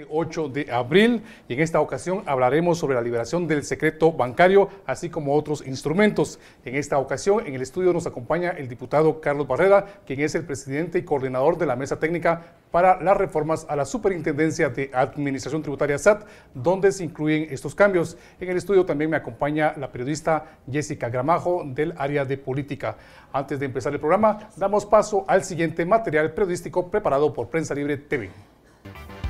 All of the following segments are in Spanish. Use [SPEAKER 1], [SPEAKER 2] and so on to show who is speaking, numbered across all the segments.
[SPEAKER 1] 8 de abril y en esta ocasión hablaremos sobre la liberación del secreto bancario, así como otros instrumentos. En esta ocasión en el estudio nos acompaña el diputado Carlos Barrera, quien es el presidente y coordinador de la Mesa Técnica para las reformas a la Superintendencia de Administración Tributaria SAT, donde se incluyen estos cambios. En el estudio también me acompaña la periodista Jessica Gramajo del área de política. Antes de empezar el programa, damos paso al siguiente material periodístico preparado por Prensa Libre TV.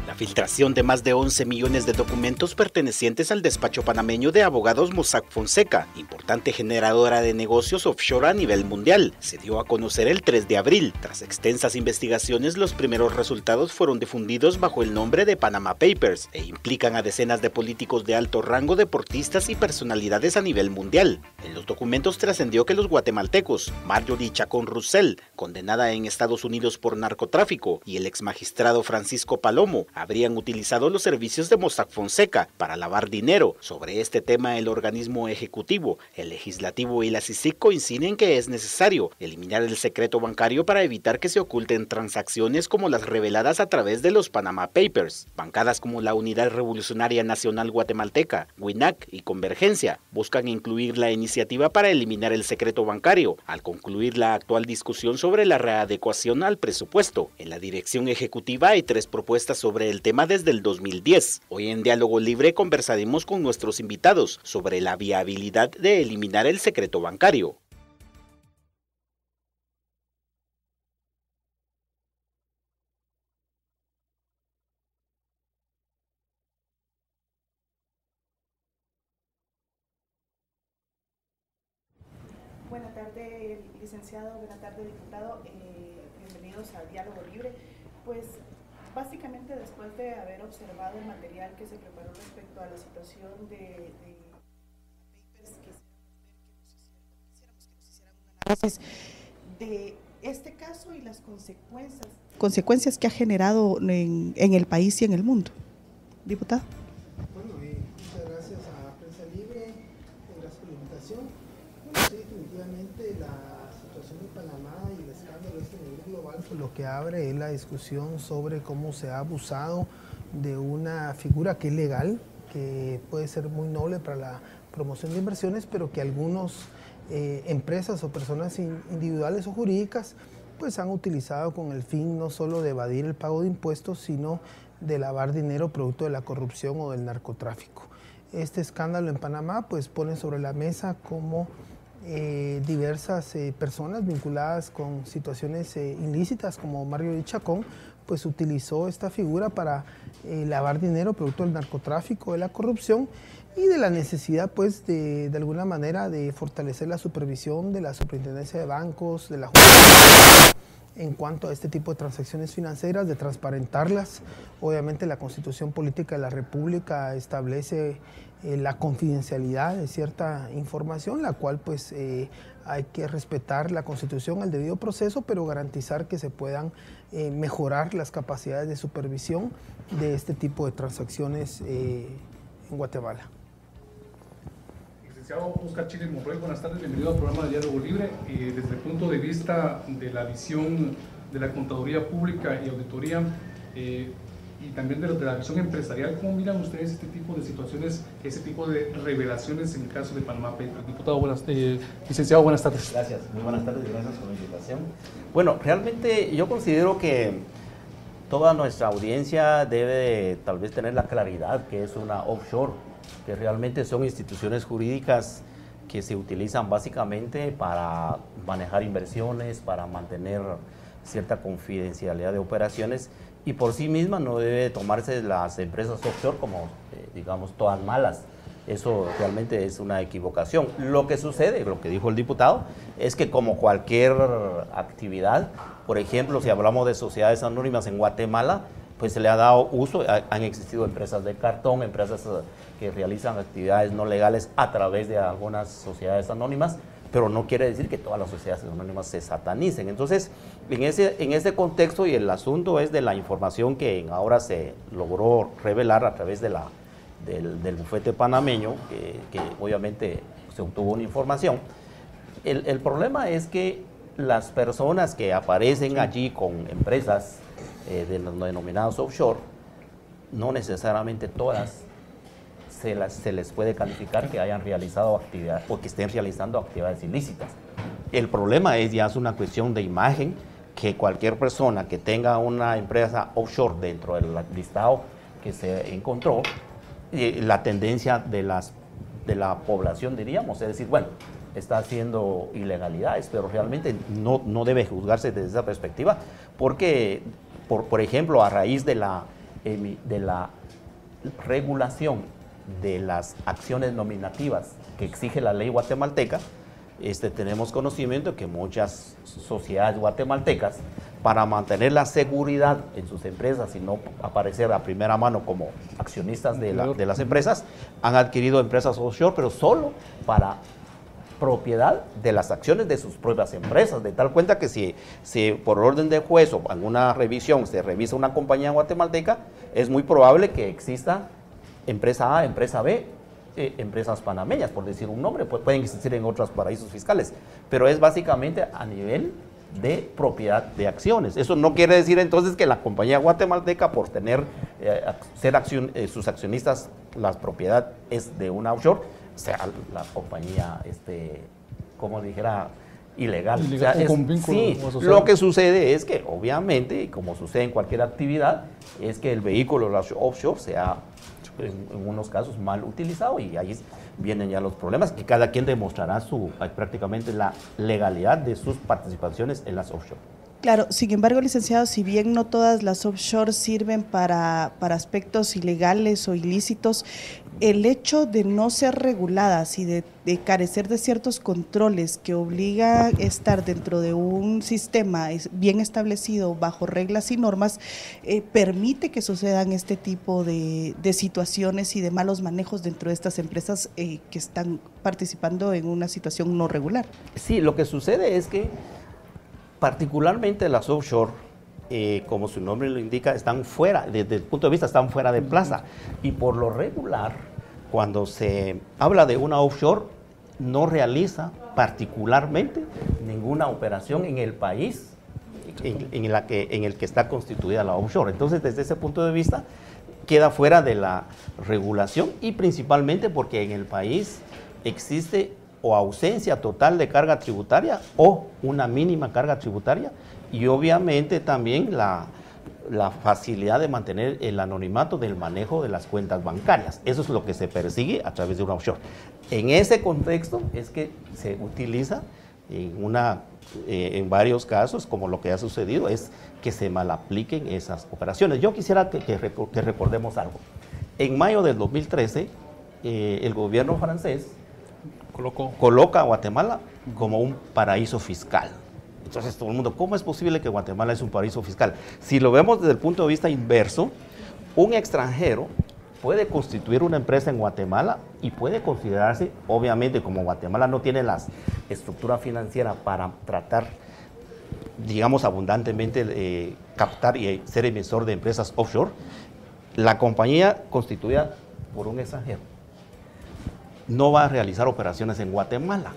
[SPEAKER 2] La filtración de más de 11 millones de documentos pertenecientes al despacho panameño de abogados Mossack Fonseca, importante generadora de negocios offshore a nivel mundial, se dio a conocer el 3 de abril. Tras extensas investigaciones, los primeros resultados fueron difundidos bajo el nombre de Panama Papers e implican a decenas de políticos de alto rango, deportistas y personalidades a nivel mundial. En los documentos trascendió que los guatemaltecos Marjorie Chacón Roussel, condenada en Estados Unidos por narcotráfico, y el exmagistrado Francisco Palomo, habrían utilizado los servicios de Mossack Fonseca para lavar dinero. Sobre este tema, el organismo ejecutivo, el legislativo y la CICIG coinciden que es necesario eliminar el secreto bancario para evitar que se oculten transacciones como las reveladas a través de los Panama Papers. Bancadas como la Unidad Revolucionaria Nacional Guatemalteca, WINAC y Convergencia buscan incluir la iniciativa para eliminar el secreto bancario al concluir la actual discusión sobre la readecuación al presupuesto. En la dirección ejecutiva hay 3 propuestas sobre el tema desde el 2010. Hoy en Diálogo Libre conversaremos con nuestros invitados sobre la viabilidad de eliminar el secreto bancario.
[SPEAKER 3] Buenas tardes, licenciado, buenas tardes, diputado. Bienvenidos a Diálogo Libre. Pues básicamente después de haber observado el material que se preparó respecto a la situación de papers, quisiéramos que nos hicieran un análisis de este caso y las consecuencias que ha generado en el país y en el mundo. Diputado.
[SPEAKER 4] Bueno, muchas gracias a Prensa Libre, gracias por la invitación. Bueno, sí, definitivamente la situación de Panamá y el escándalo de este nivel global lo que abre es la discusión sobre cómo se ha abusado de una figura que es legal, que puede ser muy noble para la promoción de inversiones, pero que algunas empresas o personas individuales o jurídicas pues han utilizado con el fin no solo de evadir el pago de impuestos, sino de lavar dinero producto de la corrupción o del narcotráfico. Este escándalo en Panamá pues pone sobre la mesa cómo diversas personas vinculadas con situaciones ilícitas como Marjorie Chacón pues utilizó esta figura para lavar dinero producto del narcotráfico, de la corrupción y de la necesidad pues de alguna manera de fortalecer la supervisión de la Superintendencia de Bancos, de la Justicia en cuanto a este tipo de transacciones financieras, de transparentarlas. Obviamente la Constitución Política de la República establece la confidencialidad de cierta información, la cual pues hay que respetar la Constitución al debido proceso, pero garantizar que se puedan mejorar las capacidades de supervisión de este tipo de transacciones en Guatemala.
[SPEAKER 1] Licenciado Oscar Chile Monroy, buenas tardes, bienvenido al programa de Diálogo Libre. Desde el punto de vista de la visión de la Contaduría Pública y Auditoría y también de la visión empresarial, ¿cómo miran ustedes este tipo de situaciones, ese tipo de revelaciones en el caso de Panama Papers? Diputado, licenciado, buenas tardes.
[SPEAKER 5] Gracias, muy buenas tardes y gracias por la invitación. Bueno, realmente yo considero que toda nuestra audiencia debe tal vez tener la claridad que es una offshore, que realmente son instituciones jurídicas que se utilizan básicamente para manejar inversiones, para mantener cierta confidencialidad de operaciones y por sí misma no debe tomarse las empresas offshore como, digamos, todas malas. Eso realmente es una equivocación. Lo que sucede, lo que dijo el diputado, es que como cualquier actividad, por ejemplo, si hablamos de sociedades anónimas en Guatemala, pues se le ha dado uso, han existido empresas de cartón, empresas que realizan actividades no legales a través de algunas sociedades anónimas, pero no quiere decir que todas las sociedades anónimas se satanicen. Entonces, en ese contexto, y el asunto es de la información que ahora se logró revelar a través de del bufete panameño, que obviamente se obtuvo una información, el problema es que las personas que aparecen allí con empresas denominadas offshore, no necesariamente todas se les puede calificar que hayan realizado actividades o que estén realizando actividades ilícitas. El problema es una cuestión de imagen, que cualquier persona que tenga una empresa offshore dentro del listado que se encontró, la tendencia de la población, diríamos, es decir, bueno, está haciendo ilegalidades, pero realmente no debe juzgarse desde esa perspectiva, porque, por ejemplo, a raíz de la regulación de las acciones nominativas que exige la ley guatemalteca, tenemos conocimiento que muchas sociedades guatemaltecas, para mantener la seguridad en sus empresas y no aparecer a primera mano como accionistas de las empresas, han adquirido empresas offshore, pero solo para propiedad de las acciones de sus propias empresas, de tal cuenta que si por orden de juez o alguna revisión se revisa una compañía guatemalteca, es muy probable que exista empresa A, empresa B, empresas panameñas, por decir un nombre, pueden existir en otros paraísos fiscales, pero es básicamente a nivel de propiedad de acciones. Eso no quiere decir entonces que la compañía guatemalteca, por tener sus accionistas, la propiedad es de una offshore, sea la compañía, como dijera, ilegal. O sea,
[SPEAKER 1] con vínculo asociado.
[SPEAKER 5] Lo que sucede es que, obviamente, y como sucede en cualquier actividad, es que el vehículo offshore sea en unos casos mal utilizado, y ahí vienen ya los problemas, que cada quien demostrará prácticamente la legalidad de sus participaciones en las offshore.
[SPEAKER 3] Claro, sin embargo, licenciado, si bien no todas las offshore sirven para aspectos ilegales o ilícitos, el hecho de no ser reguladas y de carecer de ciertos controles que obligan a estar dentro de un sistema bien establecido, bajo reglas y normas, permite que sucedan este tipo de situaciones y de malos manejos dentro de estas empresas que están participando en una situación no regular.
[SPEAKER 5] Sí, lo que sucede es que particularmente las offshore, como su nombre lo indica, están fuera, desde el punto de vista están fuera de plaza, y por lo regular, cuando se habla de una offshore, no realiza particularmente ninguna operación en el país en el que está constituida la offshore. Entonces, desde ese punto de vista, queda fuera de la regulación, y principalmente porque en el país existe o ausencia total de carga tributaria o una mínima carga tributaria, y obviamente también la facilidad de mantener el anonimato del manejo de las cuentas bancarias. Eso es lo que se persigue a través de una offshore. En ese contexto es que se utiliza en varios casos, como lo que ha sucedido, es que se malapliquen esas operaciones. Yo quisiera que recordemos algo. En mayo del 2013, el gobierno francés coloca a Guatemala como un paraíso fiscal. Entonces todo el mundo, ¿cómo es posible que Guatemala es un paraíso fiscal? Si lo vemos desde el punto de vista inverso, un extranjero puede constituir una empresa en Guatemala y puede considerarse, obviamente, como Guatemala no tiene la estructura financiera para tratar, digamos, abundantemente captar y ser emisor de empresas offshore, la compañía constituida por un extranjero no va a realizar operaciones en Guatemala.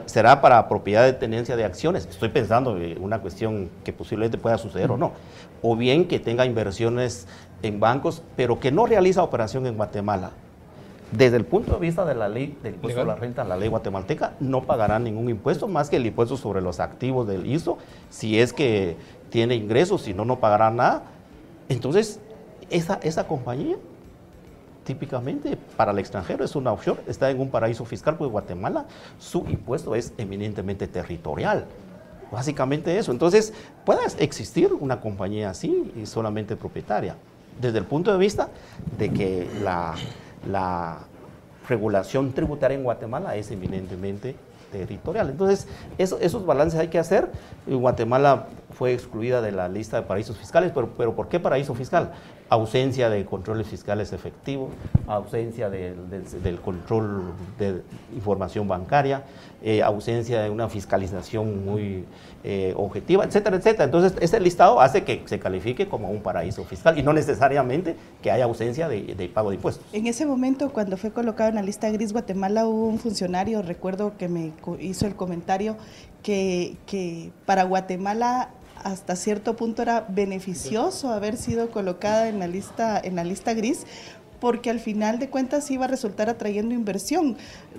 [SPEAKER 5] Será para propiedad de tenencia de acciones. Estoy pensando en una cuestión que posiblemente pueda suceder o no. O bien que tenga inversiones en bancos, pero que no realiza operación en Guatemala. Desde el punto de vista de la ley del impuesto a la renta, la ley guatemalteca, no pagará ningún impuesto más que el impuesto sobre los activos del ISO, si es que tiene ingresos, si no, no pagará nada. Entonces, esa compañía típicamente para el extranjero es una offshore, está en un paraíso fiscal, porque Guatemala, su impuesto es eminentemente territorial. Básicamente eso. Entonces, puede existir una compañía así y solamente propietaria, desde el punto de vista de que la regulación tributaria en Guatemala es eminentemente territorial. Entonces, esos balances hay que hacer. Guatemala fue excluida de la lista de paraísos fiscales, pero ¿por qué paraíso fiscal? Ausencia de controles fiscales efectivos, ausencia del control de información bancaria, ausencia de una fiscalización muy objetiva, etcétera, etcétera. Entonces, ese listado hace que se califique como un paraíso fiscal y no necesariamente que haya ausencia de pago de impuestos.
[SPEAKER 3] En ese momento, cuando fue colocado en la lista gris Guatemala, hubo un funcionario, recuerdo que me hizo el comentario, que para Guatemala hasta cierto punto era beneficioso haber sido colocada en la lista gris, porque al final de cuentas iba a resultar atrayendo inversión,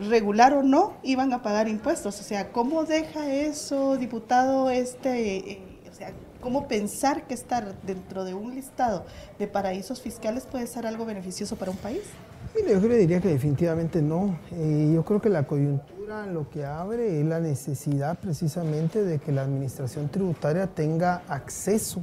[SPEAKER 3] regular o no, iban a pagar impuestos. O sea, ¿cómo deja eso, diputado, o sea, cómo pensar que estar dentro de un listado de paraísos fiscales puede ser algo beneficioso para un país?
[SPEAKER 4] Mire, yo le diría que definitivamente no. Yo creo que la coyuntura lo que abre es la necesidad precisamente de que la administración tributaria tenga acceso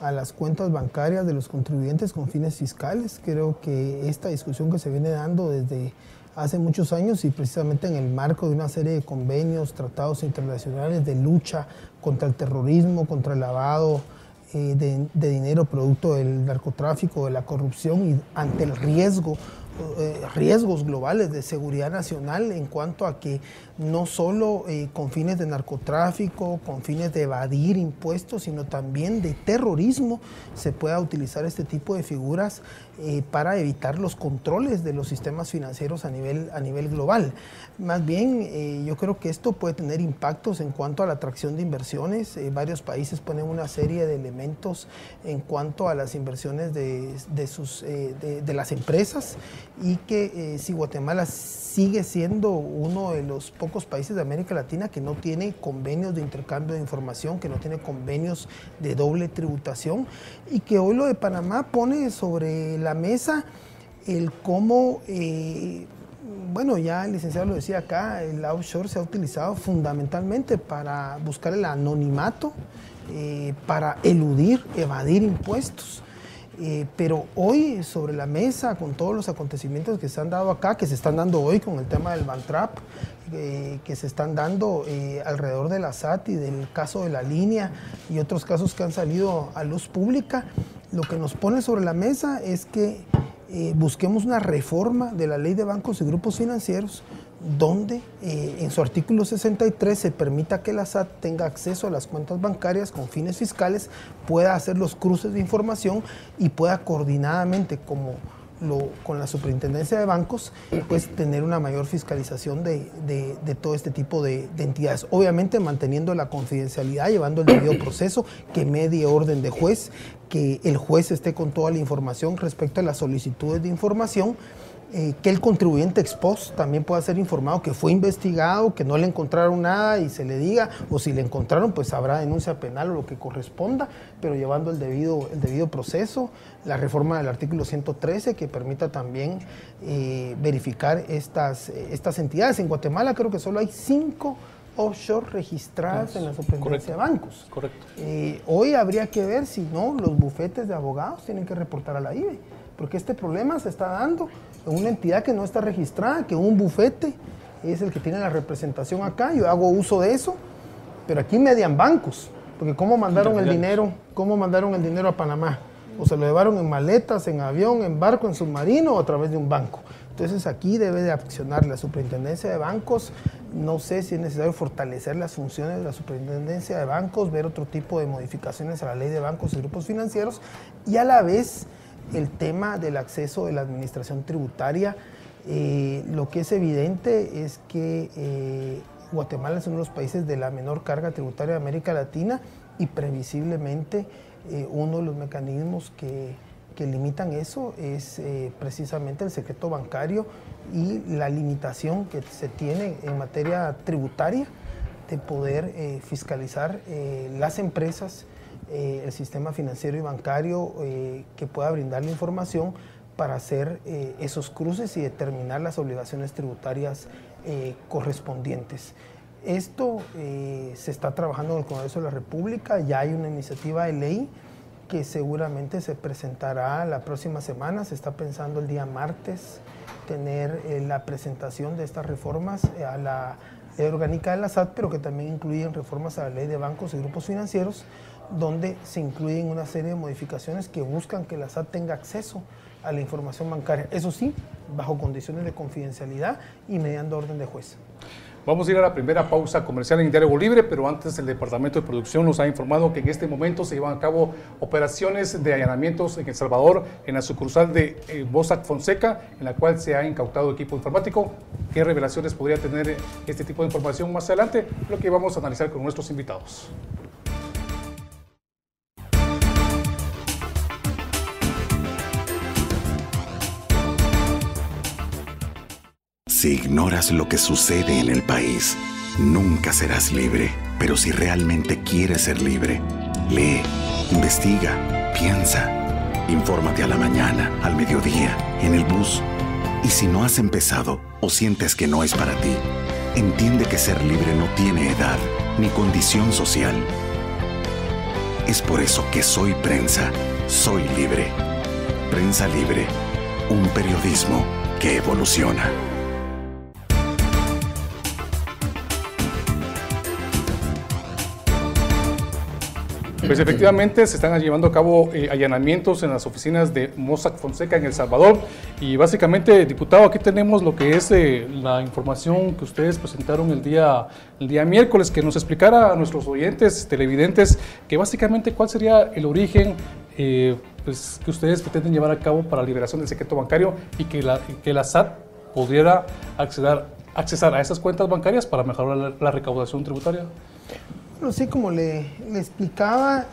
[SPEAKER 4] a las cuentas bancarias de los contribuyentes con fines fiscales. Creo que esta discusión que se viene dando desde hace muchos años y precisamente en el marco de una serie de convenios, tratados internacionales de lucha contra el terrorismo, contra el lavado de dinero producto del narcotráfico, de la corrupción y ante el riesgos globales de seguridad nacional en cuanto a que no solo con fines de narcotráfico, con fines de evadir impuestos, sino también de terrorismo se pueda utilizar este tipo de figuras para evitar los controles de los sistemas financieros a nivel global. Más bien, yo creo que esto puede tener impactos en cuanto a la atracción de inversiones. Varios países ponen una serie de elementos en cuanto a las inversiones de las empresas, y que si Guatemala sigue siendo uno de los pocos países de América Latina que no tiene convenios de intercambio de información, que no tiene convenios de doble tributación, y que hoy lo de Panamá pone sobre la mesa el cómo, bueno, ya el licenciado lo decía acá, el offshore se ha utilizado fundamentalmente para buscar el anonimato, para evadir impuestos. Pero hoy sobre la mesa, con todos los acontecimientos que se han dado acá, que se están dando hoy con el tema del Bantrap, que se están dando alrededor de la SAT y del caso de la línea y otros casos que han salido a luz pública, lo que nos pone sobre la mesa es que busquemos una reforma de la ley de bancos y grupos financieros, donde en su artículo 63 se permita que la SAT tenga acceso a las cuentas bancarias con fines fiscales, pueda hacer los cruces de información y pueda coordinadamente con la Superintendencia de Bancos, pues tener una mayor fiscalización de todo este tipo de entidades. Obviamente manteniendo la confidencialidad, llevando el debido proceso, que medie orden de juez, que el juez esté con toda la información respecto a las solicitudes de información, que el contribuyente ex post también pueda ser informado que fue investigado, que no le encontraron nada y se le diga, o si le encontraron pues habrá denuncia penal o lo que corresponda, pero llevando el debido proceso. La reforma del artículo 113 que permita también verificar estas entidades. En Guatemala creo que solo hay 5 offshore registradas en la Superintendencia de Bancos.
[SPEAKER 1] Correcto.
[SPEAKER 4] Hoy habría que ver si no los bufetes de abogados tienen que reportar a la IBE, porque este problema se está dando en una entidad que no está registrada, que un bufete es el que tiene la representación acá. Yo hago uso de eso, pero aquí median bancos, porque ¿cómo mandaron el dinero a Panamá? O se lo llevaron en maletas, en avión, en barco, en submarino o a través de un banco. Entonces aquí debe de accionar la Superintendencia de Bancos. No sé si es necesario fortalecer las funciones de la Superintendencia de Bancos, ver otro tipo de modificaciones a la ley de bancos y grupos financieros, y a la vez el tema del acceso de la administración tributaria. Lo que es evidente es que Guatemala es uno de los países de la menor carga tributaria de América Latina, y previsiblemente uno de los mecanismos que limitan eso es precisamente el secreto bancario y la limitación que se tiene en materia tributaria de poder fiscalizar las empresas, el sistema financiero y bancario, que pueda brindar la información para hacer esos cruces y determinar las obligaciones tributarias correspondientes. Esto se está trabajando en el Congreso de la República, ya hay una iniciativa de ley que seguramente se presentará la próxima semana. Se está pensando el día martes tener la presentación de estas reformas a la ley orgánica de la SAT, pero que también incluyen reformas a la ley de bancos y grupos financieros, donde se incluyen una serie de modificaciones que buscan que la SAT tenga acceso a la información bancaria. Eso sí, bajo condiciones de confidencialidad y mediante orden de juez.
[SPEAKER 1] Vamos a ir a la primera pausa comercial en Diálogo Libre, pero antes el Departamento de Producción nos ha informado que en este momento se llevan a cabo operaciones de allanamientos en El Salvador, en la sucursal de Mossack Fonseca, en la cual se ha incautado equipo informático. ¿Qué revelaciones podría tener este tipo de información más adelante? Lo que vamos a analizar con nuestros invitados.
[SPEAKER 6] Si ignoras lo que sucede en el país, nunca serás libre. Pero si realmente quieres ser libre, lee, investiga, piensa. Infórmate a la mañana, al mediodía, en el bus. Y si no has empezado o sientes que no es para ti, entiende que ser libre no tiene edad ni condición social. Es por eso que soy prensa, soy libre. Prensa Libre, un periodismo que evoluciona.
[SPEAKER 1] Pues efectivamente se están llevando a cabo allanamientos en las oficinas de Mossack Fonseca en El Salvador y básicamente, diputado, aquí tenemos lo que es la información que ustedes presentaron el día miércoles, que nos explicara a nuestros oyentes, televidentes, que básicamente cuál sería el origen pues, que ustedes pretenden llevar a cabo para la liberación del secreto bancario y que la SAT pudiera accesar a esas cuentas bancarias para mejorar la recaudación tributaria.
[SPEAKER 4] Bueno, sí, como le explicaba,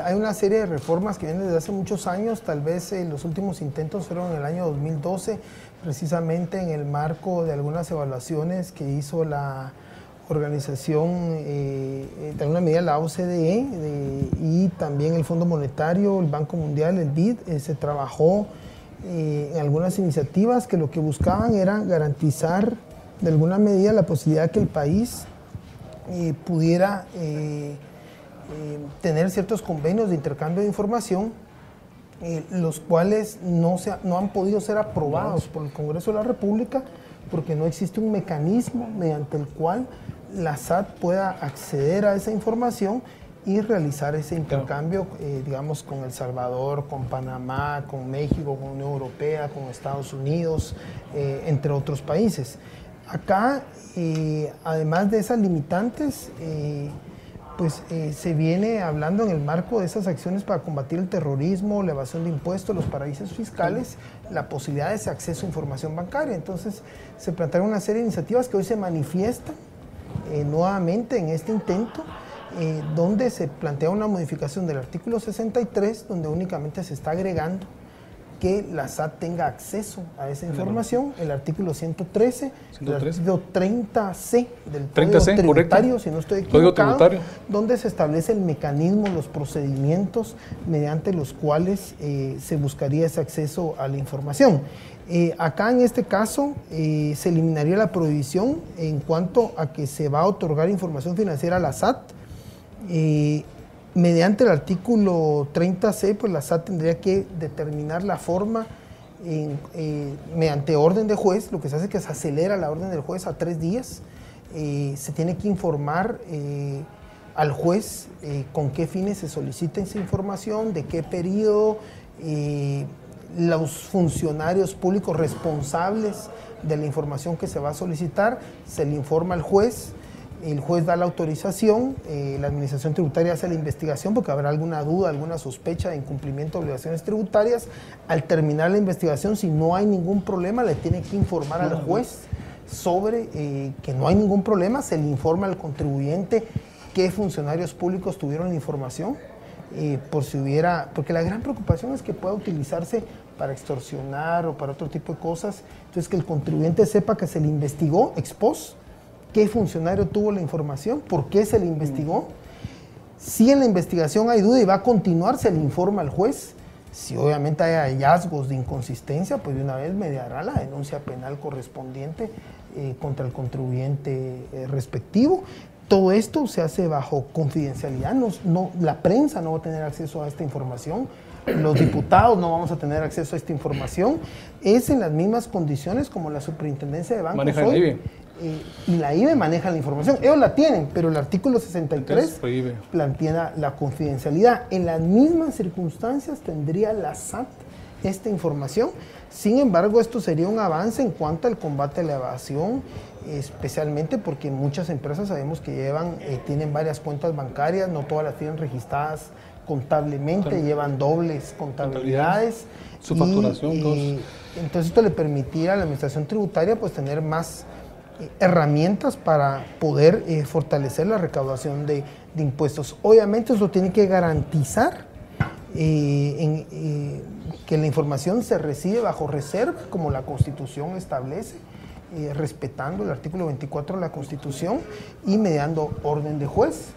[SPEAKER 4] hay una serie de reformas que vienen desde hace muchos años. Tal vez los últimos intentos fueron en el año 2012, precisamente en el marco de algunas evaluaciones que hizo la organización, de alguna medida la OCDE y también el Fondo Monetario, el Banco Mundial, el BID. Se trabajó en algunas iniciativas que lo que buscaban era garantizar de alguna medida la posibilidad que el país pudiera tener ciertos convenios de intercambio de información, los cuales no han podido ser aprobados por el Congreso de la República porque no existe un mecanismo mediante el cual la SAT pueda acceder a esa información y realizar ese intercambio, digamos, con El Salvador, con Panamá, con México, con Unión Europea, con Estados Unidos, entre otros países. Acá, además de esas limitantes, se viene hablando en el marco de esas acciones para combatir el terrorismo, la evasión de impuestos, los paraísos fiscales, la posibilidad de ese acceso a información bancaria. Entonces, se plantearon una serie de iniciativas que hoy se manifiestan nuevamente en este intento, donde se plantea una modificación del artículo 63, donde únicamente se está agregando que la SAT tenga acceso a esa información, el artículo 113, el artículo 30C del Código Tributario, si no estoy equivocado, donde se establece el mecanismo, los procedimientos mediante los cuales se buscaría ese acceso a la información. Acá en este caso se eliminaría la prohibición en cuanto a que se va a otorgar información financiera a la SAT. Mediante el artículo 30C, pues la SAT tendría que determinar la forma mediante orden de juez. Lo que se hace es que se acelera la orden del juez a 3 días. Se tiene que informar al juez con qué fines se solicita esa información, de qué periodo, los funcionarios públicos responsables de la información que se va a solicitar, se le informa al juez. El juez da la autorización, la administración tributaria hace la investigación porque habrá alguna duda, alguna sospecha de incumplimiento de obligaciones tributarias. Al terminar la investigación, si no hay ningún problema, le tiene que informar al juez sobre que no hay ningún problema, se le informa al contribuyente qué funcionarios públicos tuvieron la información, por si hubiera, porque la gran preocupación es que pueda utilizarse para extorsionar o para otro tipo de cosas. Entonces, que el contribuyente sepa que se le investigó ex post, qué funcionario tuvo la información, por qué se le investigó. Si en la investigación hay duda y va a continuar, se le informa al juez. Si obviamente hay hallazgos de inconsistencia, pues de una vez mediará la denuncia penal correspondiente contra el contribuyente respectivo. Todo esto se hace bajo confidencialidad. La prensa no va a tener acceso a esta información. Los diputados no vamos a tener acceso a esta información. Es en las mismas condiciones como la Superintendencia de Bancos
[SPEAKER 1] maneja el IBE.
[SPEAKER 4] Y la IBE maneja la información. Ellos la tienen, pero el artículo 63 plantea la confidencialidad. En las mismas circunstancias tendría la SAT esta información. Sin embargo, esto sería un avance en cuanto al combate a la evasión, especialmente porque muchas empresas sabemos que tienen varias cuentas bancarias, no todas las tienen registradas contablemente, llevan dobles contabilidades.
[SPEAKER 1] Su facturación.
[SPEAKER 4] Entonces esto le permitirá a la administración tributaria pues tener más herramientas para poder fortalecer la recaudación de impuestos. Obviamente eso tiene que garantizar que la información se recibe bajo reserva, como la Constitución establece, respetando el artículo 24 de la Constitución y mediando orden de juez.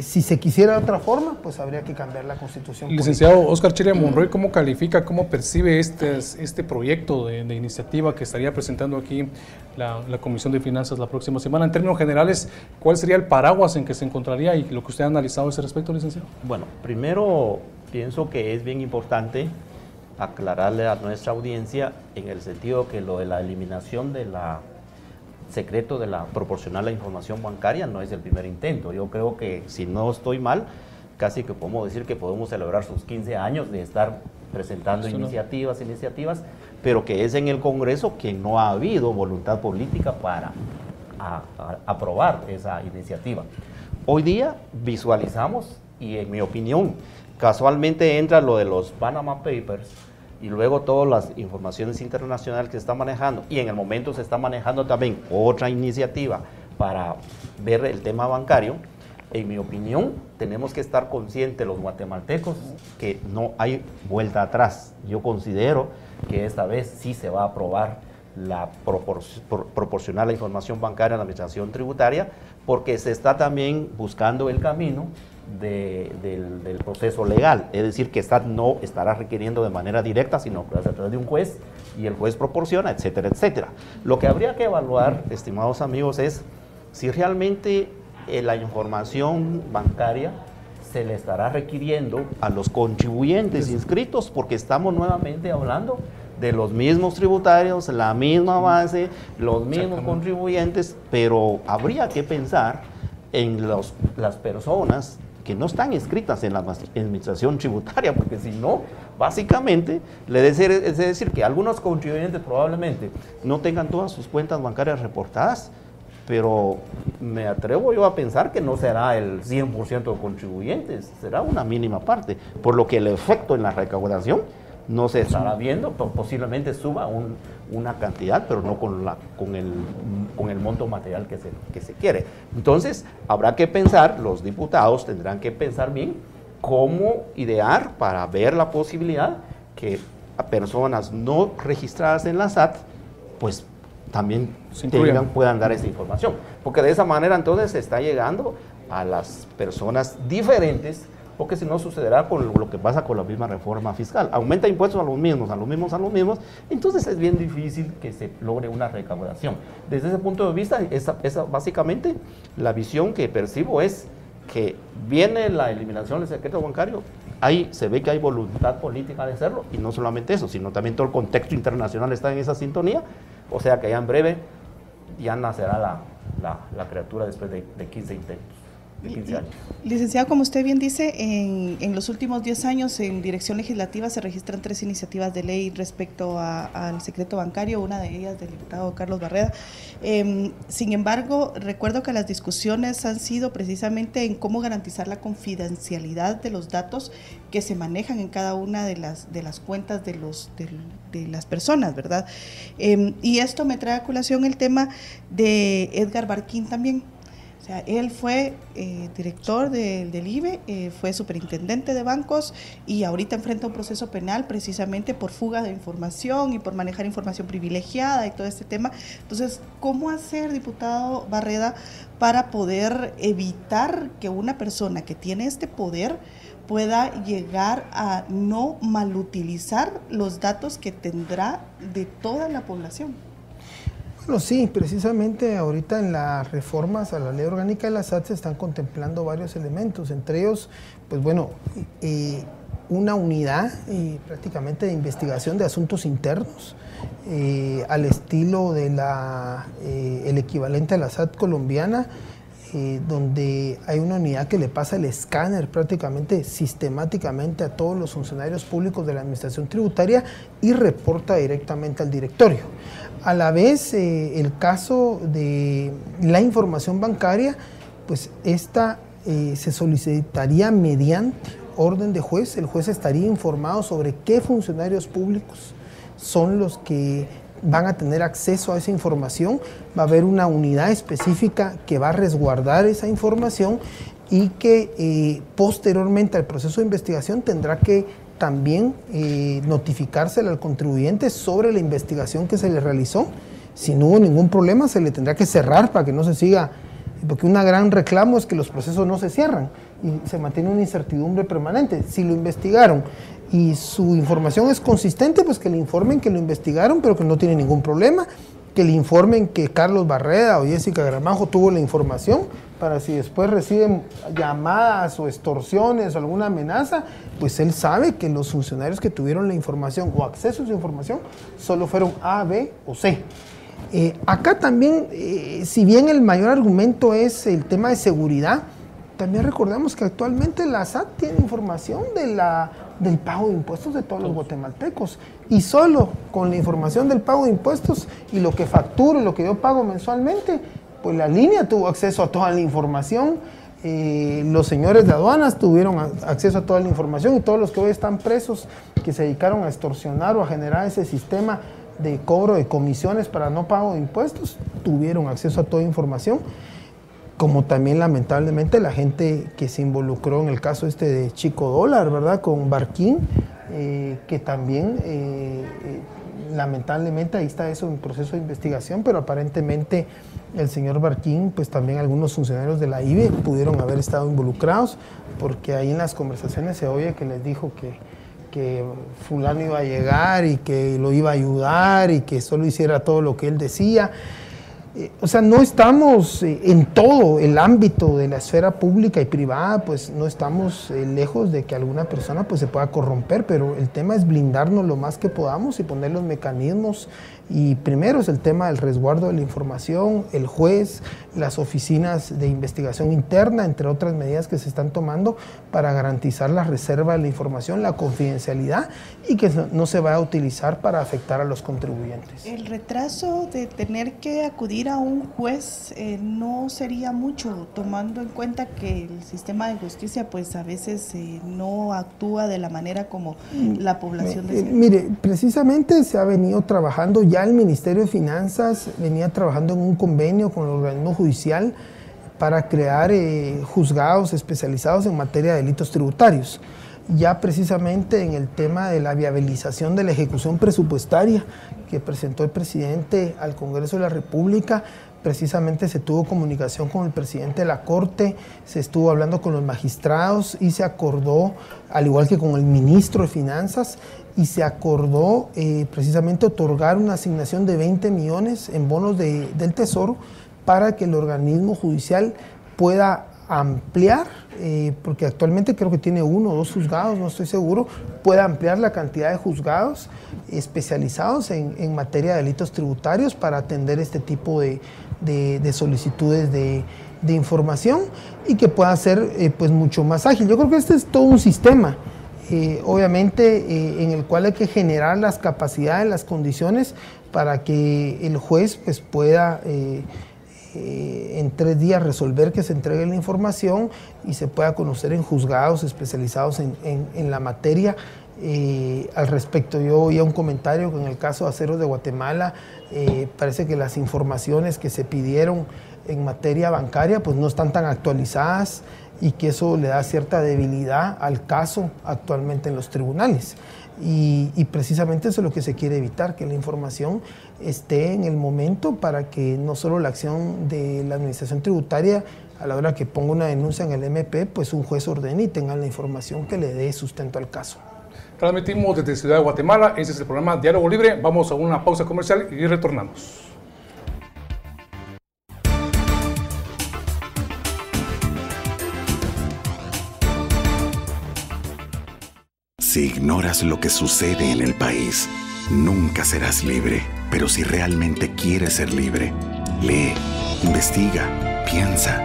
[SPEAKER 4] Si se quisiera de otra forma, pues habría que cambiar la Constitución.
[SPEAKER 1] Licenciado Oscar Chiria Monroy, ¿cómo califica, cómo percibe este proyecto de iniciativa que estaría presentando aquí la Comisión de Finanzas la próxima semana? En términos generales, ¿cuál sería el paraguas en que se encontraría y lo que usted ha analizado a ese respecto, licenciado?
[SPEAKER 5] Bueno, primero pienso que es bien importante aclararle a nuestra audiencia en el sentido que lo de la eliminación de la secreto de la proporcionar la información bancaria no es el primer intento. Yo creo que, si no estoy mal, casi que podemos decir que podemos celebrar sus 15 años de estar presentando iniciativas, pero que es en el Congreso que no ha habido voluntad política para aprobar esa iniciativa. Hoy día visualizamos, y en mi opinión, casualmente entra lo de los Panama Papers, y luego todas las informaciones internacionales que se están manejando, y en el momento se está manejando también otra iniciativa para ver el tema bancario. En mi opinión, tenemos que estar conscientes los guatemaltecos que no hay vuelta atrás. Yo considero que esta vez sí se va a aprobar la proporcionar la información bancaria a la administración tributaria, porque se está también buscando el camino del proceso legal, es decir, que no estará requiriendo de manera directa, sino que a través de un juez, y el juez proporciona, etcétera, etcétera. Lo que habría que evaluar, estimados amigos, es si realmente la información bancaria se le estará requiriendo a los contribuyentes inscritos, porque estamos nuevamente hablando de los mismos tributarios, la misma base, los mismos contribuyentes, pero habría que pensar en las personas que no están inscritas en la administración tributaria, porque si no, básicamente, es decir, que algunos contribuyentes probablemente no tengan todas sus cuentas bancarias reportadas, pero me atrevo yo a pensar que no será el 100% de contribuyentes, será una mínima parte, por lo que el efecto en la recaudación no se estará viendo, posiblemente suba una cantidad, pero no con el monto material que se quiere. Entonces, habrá que pensar, los diputados tendrán que pensar bien cómo idear para ver la posibilidad que a personas no registradas en la SAT, pues también puedan dar esa información. Porque de esa manera entonces se está llegando a las personas diferentes, porque si no sucederá con lo que pasa con la misma reforma fiscal. Aumenta impuestos a los mismos, entonces es bien difícil que se logre una recaudación. Desde ese punto de vista, esa básicamente la visión que percibo es que viene la eliminación del secreto bancario, ahí se ve que hay voluntad política de hacerlo, y no solamente eso, sino también todo el contexto internacional está en esa sintonía, o sea que ya en breve ya nacerá la criatura después de 15 intentos. 15 años.
[SPEAKER 3] Licenciado, como usted bien dice, en los últimos 10 años en dirección legislativa se registran 3 iniciativas de ley respecto al secreto bancario, una de ellas del diputado Carlos Barreda. Sin embargo, recuerdo que las discusiones han sido precisamente en cómo garantizar la confidencialidad de los datos que se manejan en cada una de las cuentas de las personas, ¿verdad? Y esto me trae a colación el tema de Edgar Barquín también. O sea, él fue director del IBE, fue superintendente de bancos y ahorita enfrenta un proceso penal precisamente por fuga de información y por manejar información privilegiada y todo este tema. Entonces, ¿cómo hacer, diputado Barreda, para poder evitar que una persona que tiene este poder pueda llegar a no malutilizar los datos que tendrá de toda la población?
[SPEAKER 4] Bueno, sí, precisamente ahorita en las reformas a la ley orgánica de la SAT se están contemplando varios elementos, entre ellos, pues bueno, una unidad prácticamente de investigación de asuntos internos, al estilo de el equivalente a la SAT colombiana, donde hay una unidad que le pasa el escáner prácticamente sistemáticamente a todos los funcionarios públicos de la administración tributaria y reporta directamente al directorio. A la vez, el caso de la información bancaria, pues esta se solicitaría mediante orden de juez. El juez estaría informado sobre qué funcionarios públicos son los que van a tener acceso a esa información. Va a haber una unidad específica que va a resguardar esa información y que posteriormente al proceso de investigación tendrá que también notificársela al contribuyente sobre la investigación que se le realizó Si no hubo ningún problema, se le tendrá que cerrar para que no se siga, porque un gran reclamo es que los procesos no se cierran y se mantiene una incertidumbre permanente. Si lo investigaron y su información es consistente, pues que le informen que lo investigaron, pero que no tiene ningún problema, que le informen que Carlos Barreda o Jessica Gramajo tuvo la información, para si después reciben llamadas o extorsiones o alguna amenaza, pues él sabe que los funcionarios que tuvieron la información o acceso a su información solo fueron A, B o C. Acá también, si bien el mayor argumento es el tema de seguridad, también recordamos que actualmente la SAT tiene información del pago de impuestos de todos los guatemaltecos, y solo con la información del pago de impuestos y lo que facturo y lo que yo pago mensualmente, pues la línea tuvo acceso a toda la información, los señores de aduanas tuvieron acceso a toda la información, y todos los que hoy están presos que se dedicaron a extorsionar o a generar ese sistema de cobro de comisiones para no pago de impuestos, tuvieron acceso a toda información, como también lamentablemente la gente que se involucró en el caso de Chico Dólar, ¿verdad? Con Barquín, que también lamentablemente ahí está eso en proceso de investigación, pero aparentemente el señor Barquín, pues también algunos funcionarios de la IBE pudieron haber estado involucrados, porque ahí en las conversaciones se oye que les dijo que fulano iba a llegar y que lo iba a ayudar y que solo hiciera todo lo que él decía. O sea, no estamos en todo el ámbito de la esfera pública y privada, pues no estamos lejos de que alguna persona pues se pueda corromper, pero el tema es blindarnos lo más que podamos y poner los mecanismos. Y primero es el tema del resguardo de la información, el juez, las oficinas de investigación interna, entre otras medidas que se están tomando para garantizar la reserva de la información, la confidencialidad, y que no se vaya a utilizar para afectar a los contribuyentes.
[SPEAKER 3] El retraso de tener que acudir a un juez no sería mucho, tomando en cuenta que el sistema de justicia pues a veces no actúa de la manera como la población desea.
[SPEAKER 4] Mire, precisamente se ha venido trabajando, ya el Ministerio de Finanzas venía trabajando en un convenio con el organismo judicial para crear juzgados especializados en materia de delitos tributarios. Ya precisamente en el tema de la viabilización de la ejecución presupuestaria que presentó el presidente al Congreso de la República, precisamente se tuvo comunicación con el presidente de la Corte, se estuvo hablando con los magistrados y se acordó, al igual que con el ministro de Finanzas, y se acordó precisamente otorgar una asignación de 20 millones en bonos del Tesoro para que el organismo judicial pueda ampliar, porque actualmente creo que tiene 1 o 2 juzgados, no estoy seguro, pueda ampliar la cantidad de juzgados especializados en materia de delitos tributarios para atender este tipo de solicitudes de información y que pueda ser pues mucho más ágil. Yo creo que este es todo un sistema, obviamente en el cual hay que generar las capacidades, las condiciones para que el juez pues pueda en 3 días resolver que se entregue la información y se pueda conocer en juzgados especializados en la materia. Al respecto, yo oía un comentario que en el caso de Aceros de Guatemala parece que las informaciones que se pidieron en materia bancaria pues no están tan actualizadas y que eso le da cierta debilidad al caso actualmente en los tribunales. Y precisamente eso es lo que se quiere evitar, que la información esté en el momento para que no solo la acción de la administración tributaria, a la hora que ponga una denuncia en el MP, pues un juez ordene y tenga la información que le dé sustento al caso.
[SPEAKER 1] Transmitimos desde Ciudad de Guatemala, este es el programa Diálogo Libre, vamos a una pausa comercial y retornamos.
[SPEAKER 6] Si ignoras lo que sucede en el país, nunca serás libre. Pero si realmente quieres ser libre, lee, investiga, piensa.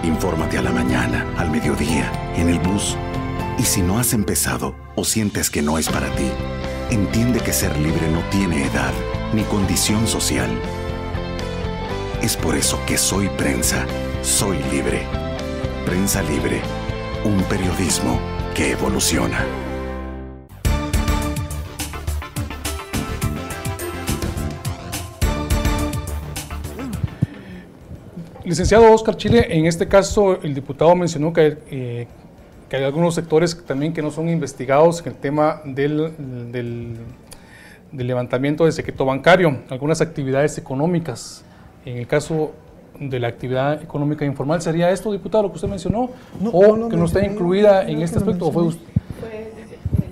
[SPEAKER 6] Infórmate a la mañana, al mediodía, en el bus. Y si no has empezado o sientes que no es para ti, entiende que ser libre no tiene edad ni condición social. Es por eso que Soy Prensa, soy libre. Prensa Libre, un periodismo que evoluciona.
[SPEAKER 1] Licenciado Oscar Chile, en este caso el diputado mencionó que hay algunos sectores también que no son investigados en el tema de del levantamiento del secreto bancario, algunas actividades económicas. En el caso de la actividad económica informal, ¿sería esto, diputado, lo que usted mencionó? ¿O que no está incluida en este aspecto? ¿O fue usted?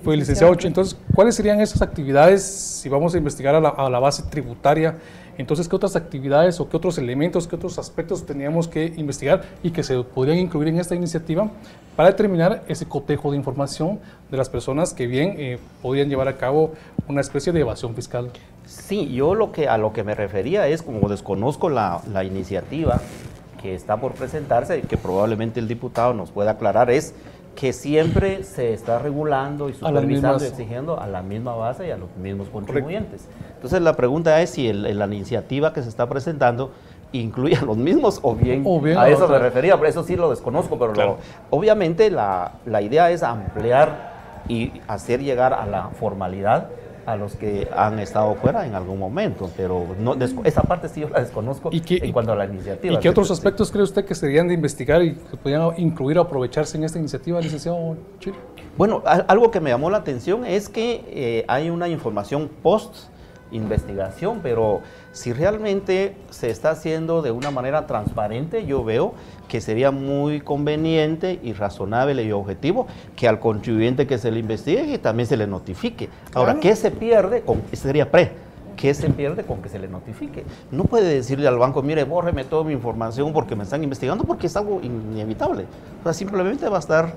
[SPEAKER 1] Fue el licenciado Ochoa. Entonces, ¿cuáles serían esas actividades si vamos a investigar a la base tributaria? Entonces, ¿qué otras actividades o qué otros elementos, qué otros aspectos teníamos que investigar y que se podrían incluir en esta iniciativa para determinar ese cotejo de información de las personas que bien podrían llevar a cabo una especie de evasión fiscal?
[SPEAKER 5] Sí, yo a lo que me refería es, como desconozco la iniciativa que está por presentarse, que probablemente el diputado nos pueda aclarar, es que siempre se está regulando y supervisando y exigiendo a la misma base y a los mismos contribuyentes. Correcto. Entonces la pregunta es si la iniciativa que se está presentando incluye a los mismos o bien a eso me refería, pero eso sí lo desconozco, pero claro, obviamente la idea es ampliar y hacer llegar a la formalidad a los que han estado fuera en algún momento, pero no, esa parte sí yo la desconozco en cuanto a la iniciativa.
[SPEAKER 1] ¿Y qué otros aspectos cree usted que serían de investigar y que podrían incluir o aprovecharse en esta iniciativa, licenciado Chile?
[SPEAKER 5] Bueno, algo que me llamó la atención es que hay una información post-investigación, pero si realmente se está haciendo de una manera transparente, yo veo que sería muy conveniente y razonable y objetivo que al contribuyente que se le investigue también se le notifique. Ahora, ¿qué se pierde? Sería ¿qué se pierde con que se le notifique? No puede decirle al banco, mire, bórreme toda mi información porque me están investigando, porque es algo inevitable. O sea, simplemente va a estar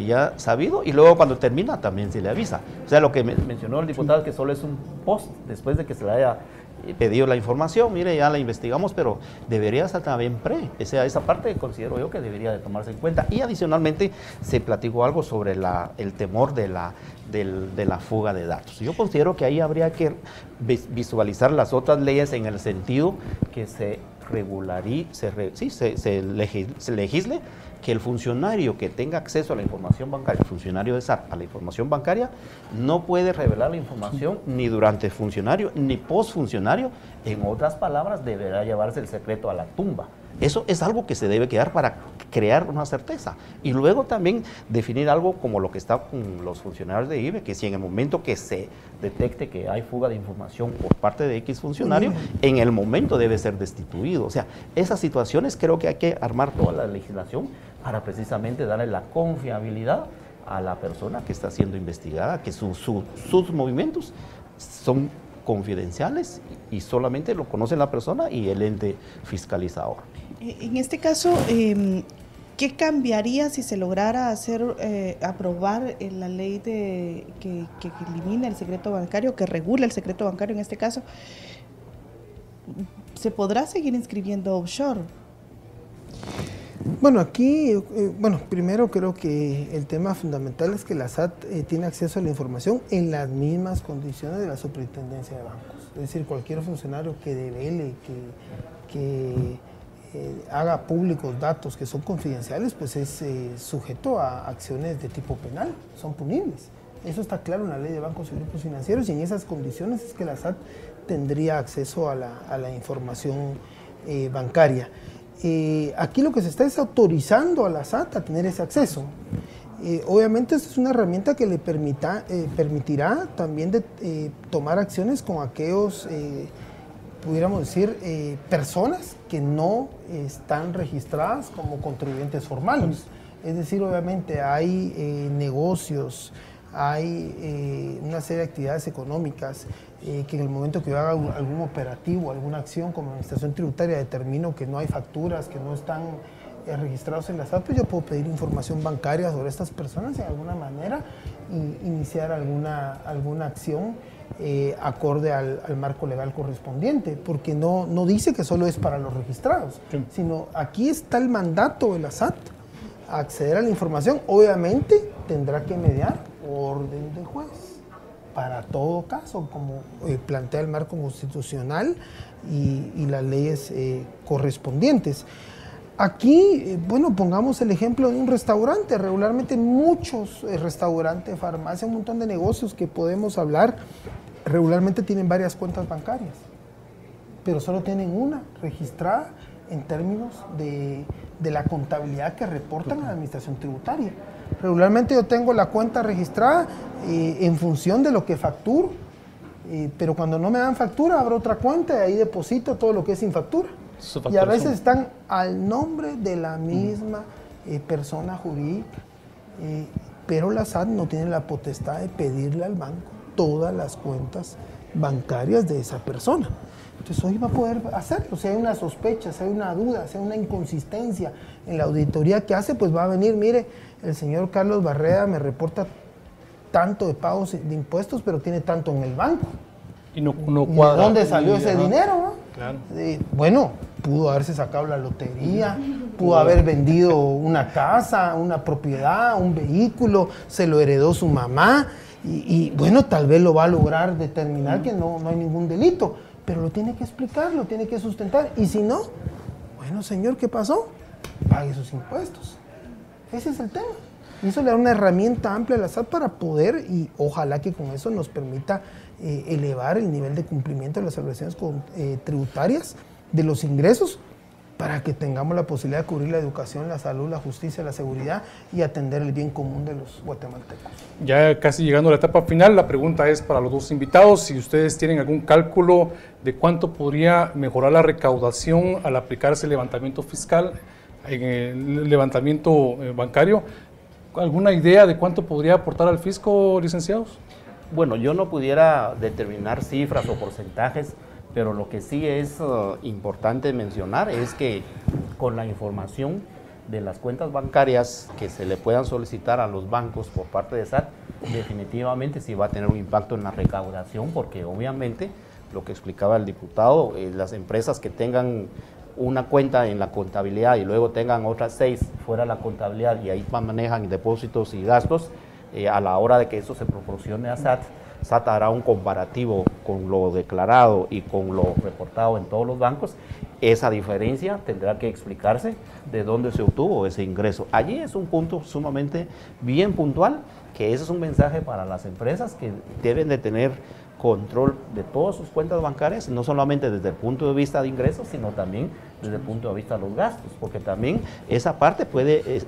[SPEAKER 5] ya sabido y luego cuando termina también se le avisa. O sea, lo que mencionó el diputado es que solo es un post después de que se le haya pedido la información, mire, ya la investigamos, pero debería ser también o sea, esa parte considero yo que debería de tomarse en cuenta. Y adicionalmente se platicó algo sobre el temor de la fuga de datos. Yo considero que ahí habría que visualizar las otras leyes en el sentido que se legisle que el funcionario que tenga acceso a la información bancaria, el funcionario de SAT a la información bancaria, no puede revelar la información ni durante funcionario ni postfuncionario. En otras palabras, deberá llevarse el secreto a la tumba. Eso es algo que se debe quedar para crear una certeza. Y luego también definir algo como lo que está con los funcionarios de IBE, que si en el momento que se detecte que hay fuga de información por parte de X funcionario, en el momento debe ser destituido. O sea, esas situaciones creo que hay que armar toda la legislación para precisamente darle la confiabilidad a la persona que está siendo investigada, que sus movimientos son confidenciales y solamente lo conoce la persona y el ente fiscalizador.
[SPEAKER 3] En este caso, ¿qué cambiaría si se lograra aprobar la ley que elimina el secreto bancario, que regula el secreto bancario en este caso? ¿Se podrá seguir inscribiendo offshore?
[SPEAKER 4] Bueno, aquí, primero creo que el tema fundamental es que la SAT tiene acceso a la información en las mismas condiciones de la Superintendencia de Bancos. Es decir, cualquier funcionario que devele, que haga públicos datos que son confidenciales, pues es sujeto a acciones de tipo penal, son punibles. Eso está claro en la ley de bancos y grupos financieros y en esas condiciones es que la SAT tendría acceso a la información bancaria. Aquí lo que se está es autorizando a la SAT a tener ese acceso. Obviamente esta es una herramienta que le permitirá también tomar acciones con aquellos, pudiéramos decir, personas que no están registradas como contribuyentes formales. Es decir, obviamente hay negocios, hay una serie de actividades económicas que en el momento que yo haga algún operativo, alguna acción como administración tributaria, determino que no hay facturas, que no están registrados en la SAT, pues yo puedo pedir información bancaria sobre estas personas de alguna manera y iniciar alguna acción acorde al marco legal correspondiente, porque no dice que solo es para los registrados, sino aquí está el mandato de la SAT a acceder a la información. Obviamente tendrá que mediar orden de juez para todo caso, como plantea el marco constitucional y las leyes correspondientes. Aquí, pongamos el ejemplo de un restaurante. Regularmente muchos restaurantes, farmacias, un montón de negocios que podemos hablar, regularmente tienen varias cuentas bancarias, pero solo tienen una registrada en términos de la contabilidad que reportan a la administración tributaria. Regularmente yo tengo la cuenta registrada en función de lo que facturo pero cuando no me dan factura, abro otra cuenta y ahí deposito todo lo que es sin factura. Y a veces están al nombre de la misma persona jurídica, pero la SAT no tiene la potestad de pedirle al banco todas las cuentas bancarias de esa persona. Entonces hoy va a poder hacerlo. Si hay una sospecha, si hay una duda, si hay una inconsistencia en la auditoría que hace, pues va a venir, mire, el señor Carlos Barreda me reporta tanto de pagos de impuestos, pero tiene tanto en el banco.
[SPEAKER 1] Y no cuadra.
[SPEAKER 4] ¿De dónde salió ese dinero? ¿No?
[SPEAKER 1] Claro.
[SPEAKER 4] Bueno, pudo haberse sacado la lotería, pudo haber vendido una casa, una propiedad, un vehículo, se lo heredó su mamá y bueno, tal vez lo va a lograr determinar que no hay ningún delito, pero lo tiene que explicar, lo tiene que sustentar y si no, bueno señor, ¿qué pasó? Pague sus impuestos. Ese es el tema. Y eso le da una herramienta amplia a la SAT para poder, y ojalá que con eso nos permita elevar el nivel de cumplimiento de las obligaciones tributarias de los ingresos para que tengamos la posibilidad de cubrir la educación, la salud, la justicia, la seguridad y atender el bien común de los guatemaltecos.
[SPEAKER 1] Ya casi llegando a la etapa final, la pregunta es para los dos invitados, si ustedes tienen algún cálculo de cuánto podría mejorar la recaudación al aplicarse el levantamiento fiscal en el levantamiento bancario. ¿Alguna idea de cuánto podría aportar al fisco, licenciados?
[SPEAKER 5] Bueno, yo no pudiera determinar cifras o porcentajes, pero lo que sí es importante mencionar es que con la información de las cuentas bancarias que se le puedan solicitar a los bancos por parte de SAT, definitivamente sí va a tener un impacto en la recaudación, porque obviamente, lo que explicaba el diputado, las empresas que tengan una cuenta en la contabilidad y luego tengan otras 6 fuera de la contabilidad y ahí manejan depósitos y gastos, a la hora de que eso se proporcione a SAT, SAT hará un comparativo con lo declarado y con lo reportado en todos los bancos. Esa diferencia tendrá que explicarse de dónde se obtuvo ese ingreso. Allí es un punto sumamente bien puntual, que ese es un mensaje para las empresas que deben de tener control de todas sus cuentas bancarias, no solamente desde el punto de vista de ingresos, sino también desde el punto de vista de los gastos, porque también esa parte puede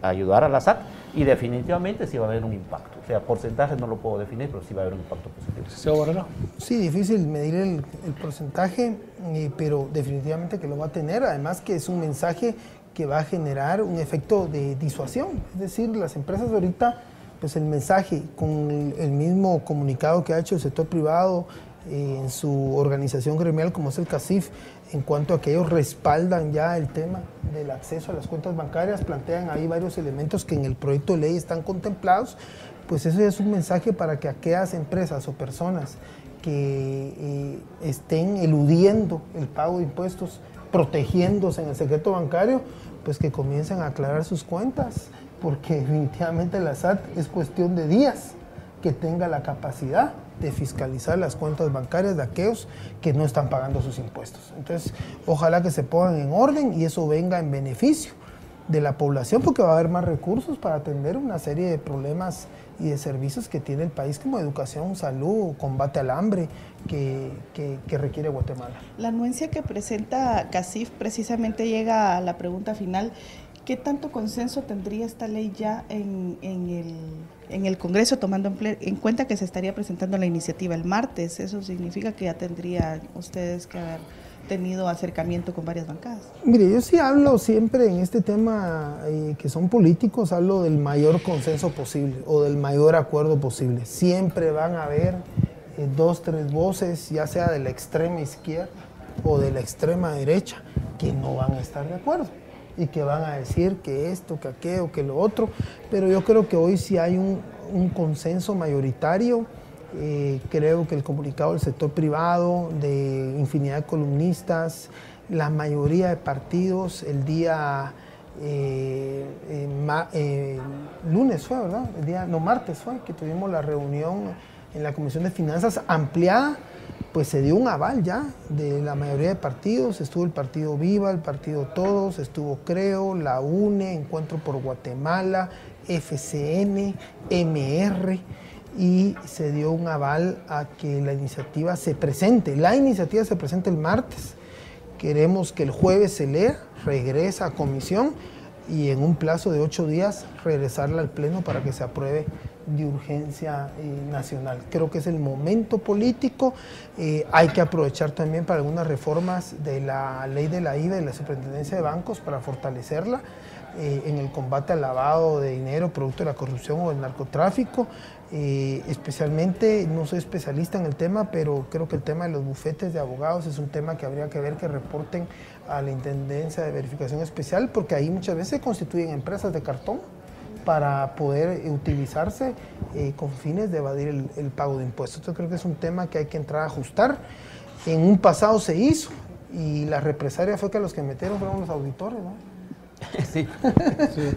[SPEAKER 5] ayudar a la SAT y definitivamente sí va a haber un impacto. O sea, porcentajes no lo puedo definir, pero sí va a haber un impacto positivo.
[SPEAKER 4] Sí, difícil medir el porcentaje, pero definitivamente que lo va a tener, además que es un mensaje que va a generar un efecto de disuasión, es decir, las empresas ahorita, pues el mensaje con el mismo comunicado que ha hecho el sector privado en su organización gremial como es el CACIF, en cuanto a que ellos respaldan ya el tema del acceso a las cuentas bancarias, plantean ahí varios elementos que en el proyecto de ley están contemplados, pues eso es un mensaje para que aquellas empresas o personas que estén eludiendo el pago de impuestos, protegiéndose en el secreto bancario, pues que comiencen a aclarar sus cuentas, porque definitivamente la SAT es cuestión de días que tenga la capacidad de fiscalizar las cuentas bancarias de aquellos que no están pagando sus impuestos. Entonces, ojalá que se pongan en orden y eso venga en beneficio de la población, porque va a haber más recursos para atender una serie de problemas y de servicios que tiene el país, como educación, salud, combate al hambre, que requiere Guatemala.
[SPEAKER 3] La anuencia que presenta CACIF precisamente llega a la pregunta final. ¿Qué tanto consenso tendría esta ley ya en el Congreso, tomando en cuenta que se estaría presentando la iniciativa el martes? Eso significa que ya tendrían ustedes que haber tenido acercamiento con varias bancadas.
[SPEAKER 4] Mire, yo sí hablo siempre en este tema que son políticos, hablo del mayor consenso posible o del mayor acuerdo posible. Siempre van a haber 2, 3 voces, ya sea de la extrema izquierda o de la extrema derecha, que no van a estar de acuerdo y que van a decir que esto, que aquello, que lo otro, pero yo creo que hoy sí hay un consenso mayoritario. Creo que el comunicado del sector privado, de infinidad de columnistas, la mayoría de partidos, el día lunes fue, ¿verdad? Martes fue, que tuvimos la reunión en la Comisión de Finanzas ampliada, pues se dio un aval ya de la mayoría de partidos. Estuvo el Partido Viva, el Partido Todos, estuvo Creo, la UNE, Encuentro por Guatemala, FCN, MR, y se dio un aval a que la iniciativa se presente. La iniciativa se presenta el martes. Queremos que el jueves se lea, regresa a comisión y en un plazo de 8 días regresarla al Pleno para que se apruebe de urgencia nacional. Creo que es el momento político, hay que aprovechar también para algunas reformas de la ley de la IVA y la superintendencia de bancos para fortalecerla en el combate al lavado de dinero producto de la corrupción o del narcotráfico. Especialmente, no soy especialista en el tema, pero creo que el tema de los bufetes de abogados es un tema que habría que ver que reporten a la Intendencia de Verificación Especial, porque ahí muchas veces se constituyen empresas de cartón para poder utilizarse con fines de evadir el pago de impuestos. Yo creo que es un tema que hay que entrar a ajustar. En un pasado se hizo y la represalia fue que los que metieron fueron los auditores, ¿no?
[SPEAKER 5] Sí.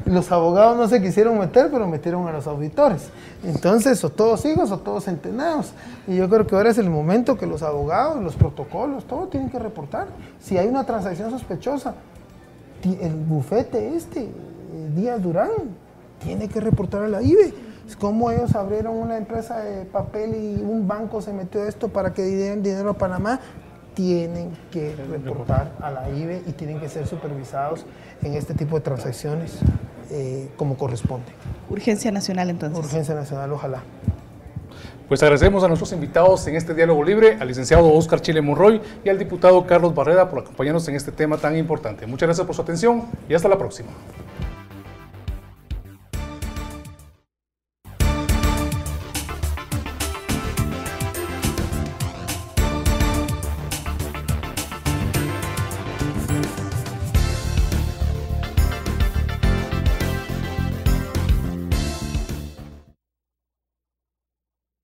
[SPEAKER 4] Los abogados no se quisieron meter, pero metieron a los auditores. Entonces, o todos hijos o todos centenados. Y yo creo que ahora es el momento que los abogados, los protocolos, todo tienen que reportar. Si hay una transacción sospechosa, el bufete Díaz Durán, tiene que reportar a la IVE. Es como ellos abrieron una empresa de papel y un banco se metió esto para que dieran dinero a Panamá. Tienen que reportar a la IVE y tienen que ser supervisados en este tipo de transacciones como corresponde.
[SPEAKER 3] Urgencia nacional entonces.
[SPEAKER 4] Urgencia nacional, ojalá.
[SPEAKER 1] Pues agradecemos a nuestros invitados en este diálogo libre, al licenciado Óscar Chile Monroy y al diputado Carlos Barreda por acompañarnos en este tema tan importante. Muchas gracias por su atención y hasta la próxima.